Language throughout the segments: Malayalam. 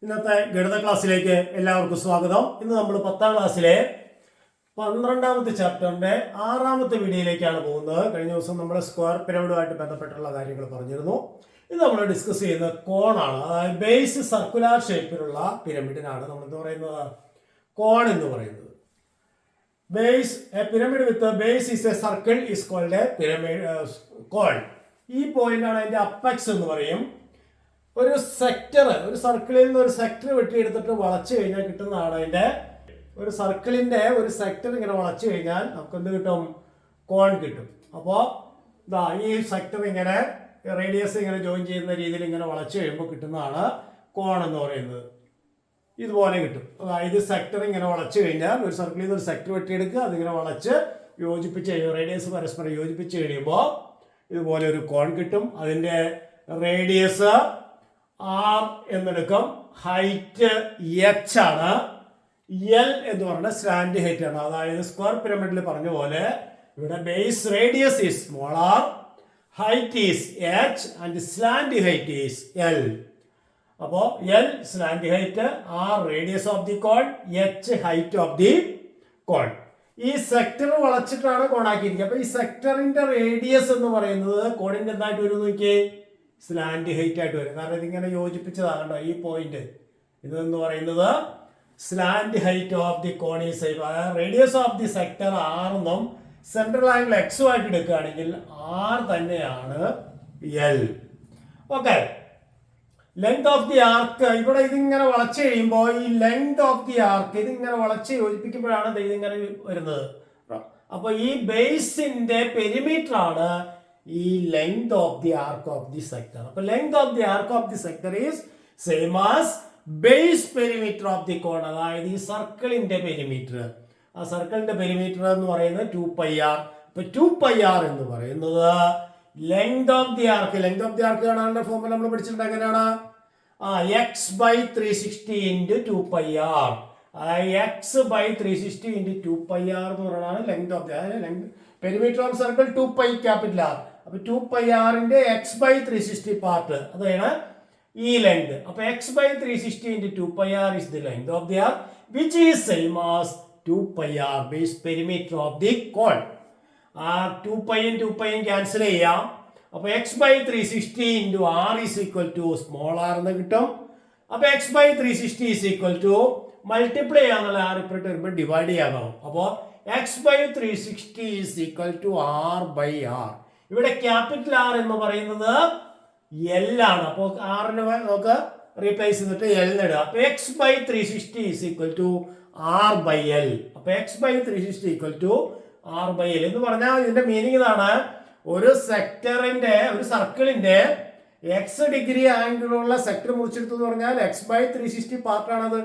ഇന്നത്തെ ഗണിത ക്ലാസ്സിലേക്ക് എല്ലാവർക്കും സ്വാഗതം. ഇന്ന് നമ്മൾ 10ാം ക്ലാസ്സിലെ 12ാമത്തെ ചാപ്റ്ററിന്റെ 6ാമത്തെ വീഡിയോയിലേക്കാണ് പോകുന്നത്. കഴിഞ്ഞ ദിവസം നമ്മൾ സ്ക്വയർ പിരമിഡുമായിട്ട് ബന്ധപ്പെട്ടുള്ള കാര്യങ്ങൾ പറഞ്ഞിരുന്നു. ഇത് നമ്മൾ ഡിസ്കസ് ചെയ്യുന്ന കോണാണ്. അതായത് ബേസ് സർക്കുലർ ഷേപ്പിലുള്ള പിരമിഡിനാണ് നമ്മൾ എന്ന് പറയുന്നത് കോൺ എന്ന് പറയുന്നത്. Base a pyramid with base is a circle is called a pyramid cone. ഈ പോയിന്റാണ് അതിന്റെ അപ്പെക്സ് എന്ന് പറയും. ഒരു സെക്ടർ, ഒരു സർക്കിളിൽ നിന്ന് ഒരു സെക്ടർ വെട്ടിയെടുത്തിട്ട് വളച്ചു കഴിഞ്ഞാൽ കിട്ടുന്നതാണ് അതിന്റെ ഒരു സർക്കിളിന്റെ ഒരു സെക്ടർ ഇങ്ങനെ വളച്ചു കഴിഞ്ഞാൽ നമുക്ക് എന്ത് കിട്ടും? കോൺ കിട്ടും. അപ്പോൾ ഇതാ ഈ സെക്ടർ ഇങ്ങനെ റേഡിയസ് ഇങ്ങനെ ജോയിൻ ചെയ്യുന്ന രീതിയിൽ ഇങ്ങനെ വളച്ചു കഴിയുമ്പോൾ കിട്ടുന്നതാണ് കോൺ എന്ന് പറയുന്നത്. ഇതുപോലെ കിട്ടും. അതായത് സെക്ടർ ഇങ്ങനെ വളച്ചു കഴിഞ്ഞാൽ ഒരു സർക്കിളിൽ നിന്ന് ഒരു സെക്ടർ വെട്ടിയെടുക്കുക, അതിങ്ങനെ വളച്ച് യോജിപ്പിച്ച് കഴിയുമ്പോൾ റേഡിയസ് പരസ്പരം യോജിപ്പിച്ച് കഴിയുമ്പോൾ ഇതുപോലെ ഒരു കോൺ കിട്ടും. അതിന്റെ റേഡിയസ് ആർ എന്നെടുക്കും, ഹൈറ്റ് എച്ച് ആണ്, എൽ എന്ന് പറയുന്നത് സ്ലാൻഡ് ഹൈറ്റ് ആണ്. അതായത് സ്ക്വയർ പിരമിഡിൽ പറഞ്ഞ പോലെ ഇവിടെ base radius is smaller, height is H and slant height is L. അപ്പോൾ L slant height, R radius of the cone, H height of the cone. ഈ സെക്ടർ വളച്ചിട്ടാണ് കോണാക്കിയിരിക്കുക. അപ്പൊ ഈ സെക്ടറിന്റെ റേഡിയസ് എന്ന് പറയുന്നത് കോണിന്റെ എന്തായിട്ട് വരും നോക്കിയേ? സ്ലാൻഡ് ഹൈറ്റ് ആയിട്ട് വരും. കാരണം ഇതിങ്ങനെ യോജിപ്പിച്ചതാകണ്ടോ ഈ പോയിന്റ്. ഇതെന്ന് പറയുന്നത് slant height of the cone is അതായത് radius of the sector R എന്നും സെൻട്രൽ ആംഗിൾ എക്സും ആയിട്ട് എടുക്കുകയാണെങ്കിൽ ആർ തന്നെയാണ് L. Okay, length of the arc ഇവിടെ ഇതിങ്ങനെ വളച്ച് കഴിയുമ്പോൾ ഈ ലെങ്ത് ഓഫ് ദി ആർക്ക് ഇതിങ്ങനെ വളച്ച് യോജിപ്പിക്കുമ്പോഴാണ് ഇതിങ്ങനെ വരുന്നത്. അപ്പൊ ഈ ബേസിന്റെ പെരിമീറ്റർ ആണ് ഈ length of the arc of the sector. അപ്പൊ length of the arc of the sector is same as base perimeter of the cone. അതായത് ഈ സർക്കിളിന്റെ പെരിമീറ്റർ, ആ സർക്കിളിന്റെ പെരിമീറ്റർ എന്ന് പറയുന്നത് 2πr. ഇപ്പൊ 2πr എന്ന് പറയുന്നത് length of the arc. Length of the arc കാണാനുള്ള ഫോർമുല നമ്മൾ പഠിച്ചിട്ടുണ്ട്. എങ്ങനെയാണ്? x/360 into 2πr. അതായത് x/360 into 2πr എന്ന് പറയുന്നതാണ് ലെങ്ത് ഓഫ് ദി. അതായത് length perimeter of circle 2π capital R. അപ്പൊ 2πrന്റെ x/360 പാർട്ട് അതാണ് ഈ ലെങ്ത്. അപ്പൊ x/360 into 2πr is the length of the arc, which is same as 2πr base perimeter of the cone. ആ 2πയും 2πയും ക്യാൻസൽ ചെയ്യാം. അപ്പൊ x/360 into r is equal to small r എന്ന് കിട്ടും. അപ്പൊ x/360 is equal to multiply ചെയ്യാന്നുള്ള r ഇപ്പോഴത്തെ വരുമ്പോൾ ഡിവൈഡ് ചെയ്യാനാവും. അപ്പോ x/360 is equal to r by r. ഇവിടെ ക്യാപിറ്റൽ ആർ എന്ന് പറയുന്നത് എൽ ആണ്. അപ്പോൾ ആറിന് നമുക്ക് റീപ്ലേസ് ചെയ്തിട്ട് എൽ ഇടുക. അപ്പൊ x/360 is equal to r by l. അപ്പൊ x/360 equal to r by l എന്ന് പറഞ്ഞാൽ ഇതിന്റെ മീനിങ് ഇതാണ്: ഒരു സെക്ടറിന്റെ, ഒരു സർക്കിളിന്റെ എക്സ് ഡിഗ്രി ആംഗിളുള്ള സെക്ടർ മുറിച്ചെടുത്തു എന്ന് പറഞ്ഞാൽ x/360 പാർട്ടാണത്.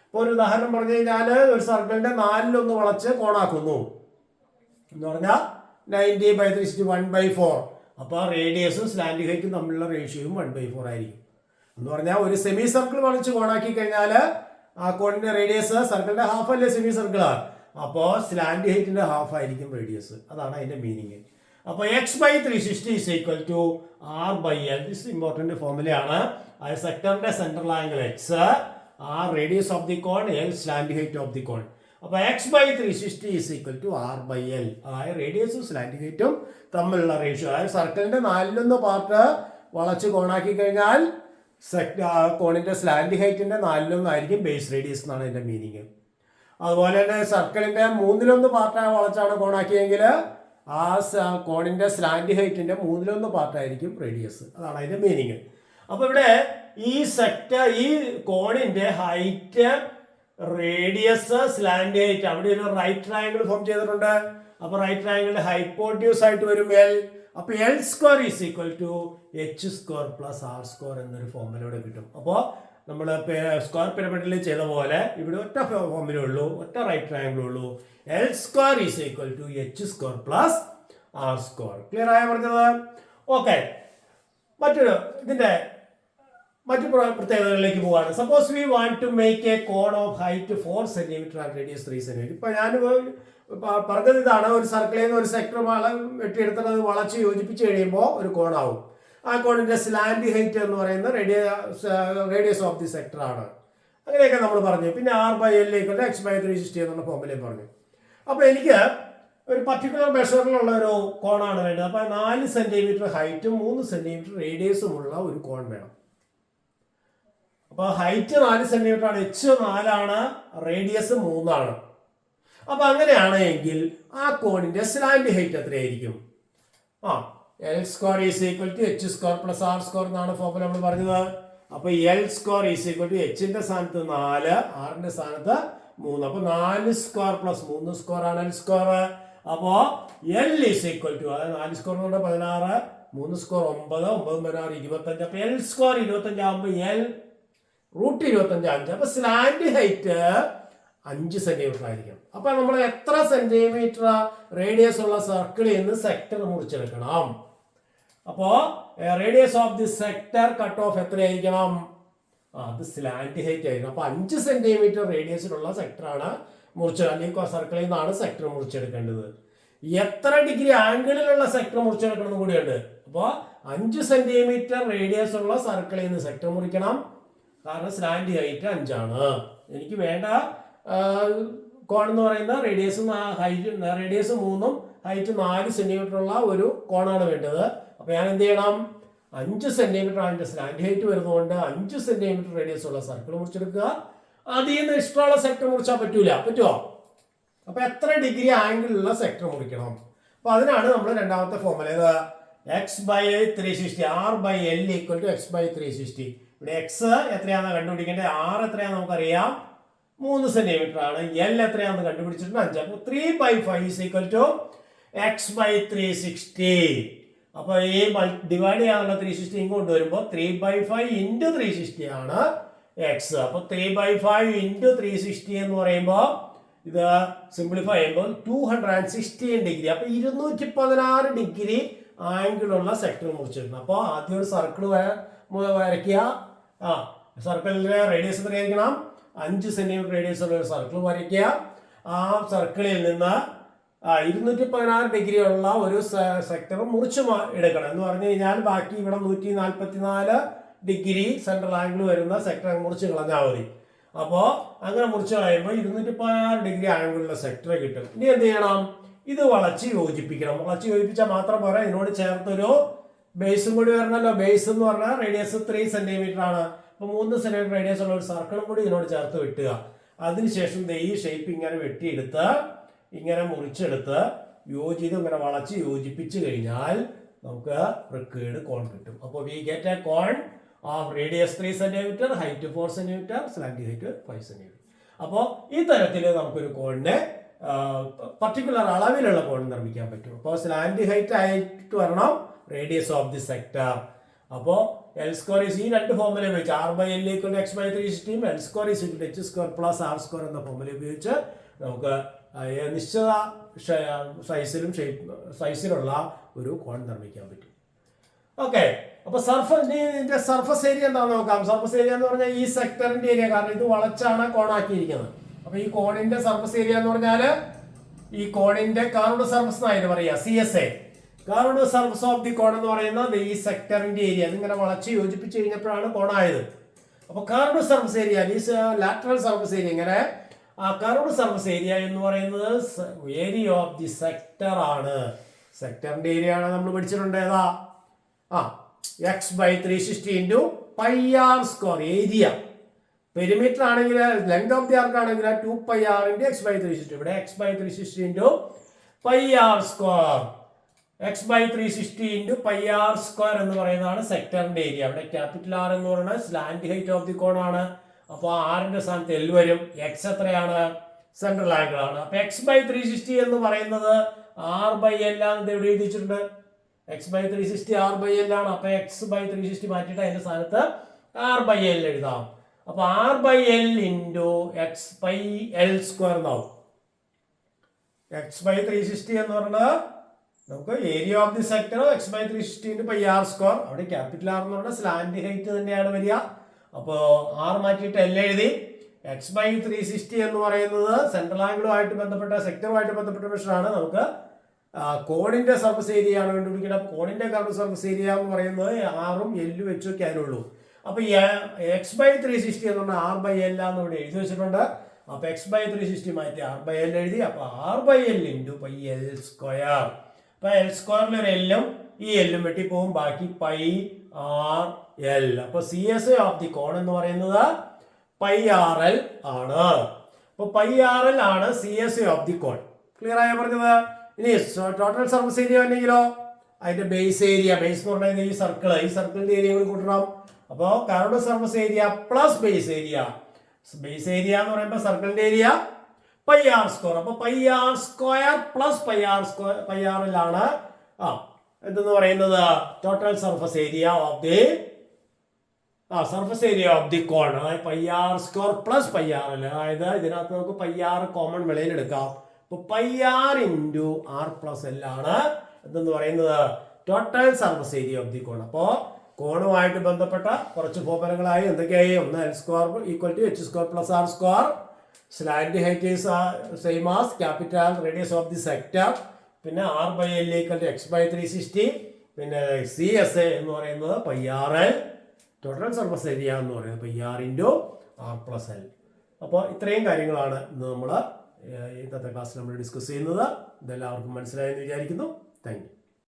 ഇപ്പൊ ഒരു ഉദാഹരണം പറഞ്ഞു കഴിഞ്ഞാൽ ഒരു സർക്കിളിന്റെ 4 വളച്ച് കോണാക്കുന്നു എന്ന് പറഞ്ഞാൽ 90/360 1/4. അപ്പൊ റേഡിയസും സ്ലാൻഡ് ഹൈറ്റും തമ്മിലുള്ള റേഷ്യോയും 1/4 ആയിരിക്കും. എന്ന് പറഞ്ഞാൽ ഒരു സെമി സർക്കിൾ വളച്ച് കോണാക്കി കഴിഞ്ഞാൽ ആ കോണിന്റെ റേഡിയസ് സർക്കിളിന്റെ ഹാഫ് അല്ലേ സെമി സർക്കിളാണ്. അപ്പോൾ സ്ലാൻഡ് ഹൈറ്റിന്റെ ഹാഫ് ആയിരിക്കും റേഡിയസ്. അതാണ് അതിന്റെ മീനിങ്. അപ്പൊ x/360 is equal to r by l. This important ഫോർമുലയാണ്. അത് സെക്ടറിന്റെ central angle x, r radius of the cone, l slant height of the cone. അപ്പൊ x/360 is equal to r by l. അതായത് റേഡിയസും സ്ലാൻഡ് ഹൈറ്റും തമ്മിലുള്ള റേഷ്യോ. അതായത് സർക്കിളിന്റെ 4 പാർട്ട് വളച്ച് കോണാക്കി കഴിഞ്ഞാൽ കോണിന്റെ സ്ലാൻഡ് ഹൈറ്റിന്റെ 4 ആയിരിക്കും ബേസ് റേഡിയസ് എന്നാണ് അതിന്റെ മീനിങ്. അതുപോലെ തന്നെ സർക്കിളിന്റെ 1/3 പാർട്ട് വളച്ചാണ് കോണാക്കിയെങ്കിൽ ആ കോണിന്റെ സ്ലാൻഡ് ഹൈറ്റിന്റെ 1/3 പാർട്ടായിരിക്കും റേഡിയസ്. അതാണ് അതിന്റെ മീനിങ്. അപ്പൊ ഇവിടെ ഈ സെക്ടർ, ഈ കോണിന്റെ ഹൈറ്റ്, റേഡിയസ്, സ്ലാൻഡ് ഹൈറ്റ്, അവിടെ ഒരു റൈറ്റ് ട്രയാങ്കിൾ ഫോം ചെയ്തിട്ടുണ്ട്. അപ്പൊ റൈറ്റ് ട്രയാങ്കിളിന്റെ ഹൈപ്പോട്യൂസ് ആയിട്ട് വരും എൽ. അപ്പൊ L square is equal to H square plus R square എന്നൊരു ഫോർമുലയോടെ കിട്ടും. അപ്പോൾ നമ്മൾ സ്ക്വയർ പിരമിഡിൽ ചെയ്ത പോലെ ഇവിടെ ഒറ്റ ഫോർമുല ഉള്ളൂ, ഒറ്റ റൈറ്റ് ട്രയാങ്കിൾ ഉള്ളൂ. L square is equal to H square plus R square. Clear ആയ പറഞ്ഞത്? ഓക്കെ, ഇതിന്റെ മറ്റു പ്രത്യേകതകളിലേക്ക് പോവാണ്. Suppose we want to make a cone of height 4 centimetre and radius 3 centimetre. ഇപ്പൊ ഞാൻ പറഞ്ഞത് ഇതാണ്: ഒരു സർക്കിളിൽ നിന്ന് ഒരു സെക്ടർ വെട്ടിയെടുത്തത് വളച്ച് യോജിപ്പിച്ച് കഴിയുമ്പോൾ ഒരു കോണാവും. ആ കോണിന്റെ സ്ലാൻഡ് ഹൈറ്റ് എന്ന് പറയുന്ന റേഡിയസ് ഓഫ് ദി സെക്ടർ ആണ്. അങ്ങനെയൊക്കെ നമ്മൾ പറഞ്ഞു. പിന്നെ R/L = x/360 എന്നുള്ള ഫോർമുലയും പറഞ്ഞു. അപ്പോൾ എനിക്ക് ഒരു പർട്ടിക്കുലർ മെഷറിലുള്ള ഒരു കോണാണ് വേണ്ടത്. അപ്പോൾ 4 സെന്റിമീറ്റർ ഹൈറ്റും 3 സെന്റിമീറ്റർ റേഡിയസുമുള്ള ഒരു കോൺ വേണം. അപ്പോൾ ഹൈറ്റ് 4 സെന്റിമീറ്റർ ആണ്, h 4 റേഡിയസ് 3. അപ്പൊ അങ്ങനെയാണെങ്കിൽ ആ കോണിന്റെ സ്ലാൻഡ് ഹൈറ്റ് എത്രയായിരിക്കും? L² = h² + r² എന്നാണ് ഫോർമുല നമ്മൾ പറഞ്ഞത്. അപ്പൊ L² = h-ന്റെ സ്ഥാനത്ത് 4, r-ന്റെ സ്ഥാനത്ത് 3. അപ്പൊ 4² + 3² ആണ് L². അപ്പോ L = അതായത് 4² 16, 3² 9, 9 16 25. അപ്പൊ L² 25 ആകുമ്പോൾ L √25 5. അപ്പൊ സ്ലാൻഡ് ഹൈറ്റ് 5 സെന്റിമീറ്റർ ആയിരിക്കും. അപ്പൊ നമ്മൾ എത്ര സെന്റിമീറ്റർ റേഡിയസ് ഉള്ള സർക്കിളിൽ നിന്ന് സെക്ടർ മുറിച്ചെടുക്കണം? അപ്പോ radius of the sector cut off എത്രയായിരിക്കണം? അത് സ്ലാൻഡ് ഹൈറ്റ് ആയിരിക്കും. അപ്പൊ 5 സെന്റിമീറ്റർ റേഡിയസിലുള്ള സെക്ടറാണ് അല്ലെങ്കിൽ സർക്കിളിൽ നിന്നാണ് സെക്ടർ മുറിച്ചെടുക്കേണ്ടത്. എത്ര ഡിഗ്രി ആംഗിളിലുള്ള സെക്ടർ മുറിച്ചെടുക്കണം കൂടിയുണ്ട്. അപ്പോൾ 5 സെന്റിമീറ്റർ റേഡിയസ് ഉള്ള സർക്കിളിൽ നിന്ന് സെക്ടർ മുറിക്കണം. കാരണം സ്ലാൻഡ് ഹൈറ്റ് 5 ആണ്. എനിക്ക് വേണ്ട കോൺ എന്ന് പറയുന്ന റേഡിയസ് 3 ഹൈറ്റ് 4 സെന്റിമീറ്റർ ഉള്ള ഒരു കോണാണ് വേണ്ടത്. അപ്പൊ ഞാൻ എന്ത് ചെയ്യണം? 5 സെന്റിമീറ്റർ അതിന്റെ സ്ലാൻഡ് ഹൈറ്റ് വരുന്നതുകൊണ്ട് 5 സെന്റിമീറ്റർ റേഡിയസ് ഉള്ള സർക്കിൾ മുറിച്ചെടുക്കുക. അതിൽ നിന്ന് ഇഷ്ടമുള്ള സെക്ടർ മുറിച്ചാൽ പറ്റുമോ? അപ്പൊ എത്ര ഡിഗ്രി ആംഗിളുള്ള സെക്ടർ മുറിക്കണം? അപ്പൊ അതിനാണ് നമ്മൾ രണ്ടാമത്തെ ഫോർമുല x/360 R/L = x/360. ഇവിടെ x എത്രയാണെന്ന് കണ്ടുപിടിക്കേണ്ടത്. R എത്രയാണെന്ന് നമുക്കറിയാം, 3 സെന്റിമീറ്റർ ആണ്. L എത്രയാണെന്ന് കണ്ടുപിടിച്ചിട്ടുണ്ട്, 5. അപ്പൊ 3/5 = x/360. അപ്പൊ ഈ ഡിവൈഡ് ചെയ്യാനുള്ള 360 ഇങ്ങോട്ട് വരുമ്പോൾ 3/5 × 360 ആണ് x. അപ്പൊ 3/5 × 360 എന്ന് പറയുമ്പോൾ ഇത് സിംപ്ലിഫൈ ചെയ്യുമ്പോൾ 216 ഡിഗ്രി. അപ്പൊ 216 ഡിഗ്രി ആംഗിളുള്ള സെക്ടർ മുറിച്ചിരുന്നു. അപ്പോൾ ആദ്യം ഒരു സർക്കിൾ വരയ്ക്കുക. സർക്കിളിന്റെ റേഡിയസ് എത്രയായിരിക്കണം? 5 സെന്റിമീറ്റർ റേഡിയസ് ഉള്ള ഒരു സർക്കിൾ വരയ്ക്കുക. ആ സർക്കിളിൽ നിന്ന് 216 ഡിഗ്രി ഉള്ള ഒരു സെക്ടർ മുറിച്ച് എടുക്കണം. എന്ന് പറഞ്ഞു കഴിഞ്ഞാൽ ബാക്കി ഇവിടെ 144 ഡിഗ്രി സെൻട്രൽ ആംഗിൾ വരുന്ന സെക്ടർ മുറിച്ച് കളഞ്ഞാൽ മതി. അപ്പോൾ അങ്ങനെ മുറിച്ച് കളയുമ്പോൾ 216 ഡിഗ്രി ആംഗിളുള്ള സെക്ടർ കിട്ടും. ഇനി എന്ത് ചെയ്യണം? ഇത് വളച്ച് യോജിപ്പിക്കണം. വളച്ച് യോജിപ്പിച്ചാൽ മാത്രം പോരാ, ഇതിനോട് ചേർത്തൊരു ബേസും കൂടി വരണമല്ലോ. ബേസ് എന്ന് പറഞ്ഞാൽ റേഡിയസ് 3 സെന്റിമീറ്റർ ആണ്. അപ്പൊ 3 സെന്റിമീറ്റർ റേഡിയസ് ഉള്ള ഒരു സർക്കിളും കൂടി ഇതിനോട് ചേർത്ത് വെട്ടുക. അതിനുശേഷം ഈ ഷേപ്പ് ഇങ്ങനെ വെട്ടിയെടുത്ത് ഇങ്ങനെ മുറിച്ചെടുത്ത് ഇങ്ങനെ വളച്ച് യോജിപ്പിച്ച് കഴിഞ്ഞാൽ നമുക്ക് റിക്കേർഡ് കോൺ കിട്ടും. അപ്പോൾ we get a cone of radius 3 centimetre, height 4 centimetre, slant height 5 centimetre. അപ്പോൾ ഈ തരത്തിൽ നമുക്കൊരു കോണിനെ പർട്ടിക്കുലർ അളവിലുള്ള കോൺ നിർമ്മിക്കാൻ പറ്റും. അപ്പോൾ സ്ലാൻഡ് ഹൈറ്റ് ആയിട്ട് വരണം റേഡിയസ് ഓഫ് ദി സെക്ടർ. അപ്പോൾ L² ഈ രണ്ട് ഫോർമുല ഉപയോഗിച്ച് R/L = x/360, L² = h² + r² എന്ന ഫോർമുല ഉപയോഗിച്ച് നമുക്ക് നിശ്ചിത സൈസിലുള്ള ഒരു കോൺ നിർമ്മിക്കാൻ പറ്റും. ഓക്കെ. അപ്പൊ സർഫസ് ഏരിയ എന്താണെന്ന് നോക്കാം. സർഫസ് ഏരിയ എന്ന് പറഞ്ഞാൽ ഈ സെക്ടറിന്റെ ഏരിയ, കാരണം ഇത് വളച്ചാണ് കോണാക്കിയിരിക്കുന്നത്. അപ്പൊ ഈ കോണിന്റെ സർഫസ് ഏരിയ എന്ന് പറഞ്ഞാല് ഈ കോണിന്റെ കർവ്ഡ് സർഫസ് എന്നായിരുന്നു പറയാ, CSA. Curved surface of the cone എന്ന് പറയുന്നത് ഈ സെക്ടറിന്റെ ഏരിയ. ഇതിങ്ങനെ വളച്ച് യോജിപ്പിച്ച് കഴിഞ്ഞപ്പോഴാണ് കോണായത്. അപ്പൊ curved surface area, lateral surface area, ഇങ്ങനെ ആ കർവ്ഡ് സർഫസ് ഏരിയ എന്ന് പറയുന്നത് ഏരിയ ഓഫ് ദി സെക്ടർ ആണ്. സെക്ടറിന്റെ ഏരിയ ആണ് നമ്മൾ പഠിച്ചിട്ടുണ്ട്. ഏതാ? x/360 × πr² area. പെരിമീറ്റർ ആണെങ്കിൽ ലെങ്ത് ഓഫ് ദി ആർക്ക് ആണെങ്കിൽ 2πr × x/360. ഇവിടെ x/360 × πr². x/360 × πr² എന്ന് പറയുന്നതാണ് സെക്ടറിന്റെ ഏരിയ. അവിടെ ക്യാപിറ്റൽ R എന്ന് പറയുന്നത് സ്ലാൻഡ് ഹൈറ്റ് ഓഫ് ദി കോൺ ആണ്. അപ്പോൾ R-ന്റെ സ്ഥാനത്ത് L വരും. x എത്രയാണ്? സെൻട്രൽ ആംഗിൾ ആണ്. അപ്പൊ x/360 എന്ന് പറയുന്നത് R/L ആണ്. ഇവിടെ എഴുതിച്ചിട്ടുണ്ട് x/360 R/L ആണ്. അപ്പൊ x/360 മാറ്റിയിട്ട് അതിന്റെ സ്ഥാനത്ത് R/L എഴുതാം. അപ്പൊ R/L × x/L² എന്നാവും. x/360 എന്ന് പറഞ്ഞാൽ നമുക്ക് area of the sector x/360 × πr². അവിടെ ക്യാപിറ്റൽ R എന്ന് പറഞ്ഞാൽ സ്ലാൻഡ് ഹൈറ്റ് തന്നെയാണ് വരിക. അപ്പോൾ R മാറ്റിയിട്ട് L എഴുതി. x/360 എന്ന് പറയുന്നത് സെൻട്രൽ ആംഗിളുമായിട്ട് ബന്ധപ്പെട്ട സെക്ടറുമായിട്ട് ബന്ധപ്പെട്ട മെഷറാണ്. നമുക്ക് കോണിന്റെ സർഫസ് ഏരിയ ആണ് കണ്ടുപിടിക്കുന്നത്. കോണിന്റെ കർവ് സർഫസ് ഏരിയ എന്ന് പറയുന്നത് ആറും എല്ലും വെച്ച് ഒക്കെ അതിനുള്ളൂ. അപ്പൊ x/360 എന്ന് പറഞ്ഞാൽ r/l എന്ന് ഇവിടെ എഴുതി വെച്ചിട്ടുണ്ട്. അപ്പൊ x/360 മാറ്റി r/l എഴുതി. അപ്പൊ r/l × πl². അപ്പൊ l² ഒരു എല്ലും ഈ എല്ലും വെട്ടിപ്പോവും, ബാക്കി πrl. അപ്പൊ CS ഓഫ് ദി കോൺ എന്ന് പറയുന്നത് πrl ആണ്. അപ്പൊ πrl ആണ് CS of the cone. Clear ആയ പറഞ്ഞത്? ഇനി ടോട്ടൽ സർഫസ് ഏരിയ ആണെങ്കിലോ അതിന്റെ ബേസ് ഏരിയ, ബേസ് എന്ന് പറഞ്ഞാൽ ഈ സർക്കിളിന്റെ ഏരിയ കൂടി കൂട്ടണം. അപ്പോ curved surface area plus base area. Base area എന്ന് പറയുമ്പോൾ സർക്കിളിന്റെ ഏരിയ πr². അപ്പൊ πr² പ്ലസ് πrl ആണ് എന്തെന്ന് പറയുന്നത് total surface area of the surface area of the cone. അതായത് πr² പ്ലസ് πrl. അതായത് ഇതിനകത്ത് നമുക്ക് πr കോമൺ വെളിയിൽ എടുക്കാം. അപ്പൊ πr × r+l ആണ് എന്തെന്ന് പറയുന്നത് total surface area of the cone. അപ്പോ കോണുമായിട്ട് ബന്ധപ്പെട്ട കുറച്ച് ഫോർമുലകളായി എന്തൊക്കെയായി? ഒന്ന് l² = h² + r². Slant height is same as capital radius of the sector. പിന്നെ r/l = x/360. പിന്നെ CS എന്ന് പറയുന്നത് πrl. ടോട്ടൽ സർഫസ് ഏരിയ എന്ന് പറയുന്നത് πr × r+l. അപ്പോൾ ഇത്രയും കാര്യങ്ങളാണ് ഇന്ന് നമ്മൾ ഇന്നത്തെ ക്ലാസ്സിൽ നമ്മൾ ഡിസ്കസ് ചെയ്യുന്നത്. ഇതെല്ലാവർക്കും മനസ്സിലായെന്ന് വിചാരിക്കുന്നു. Thank you.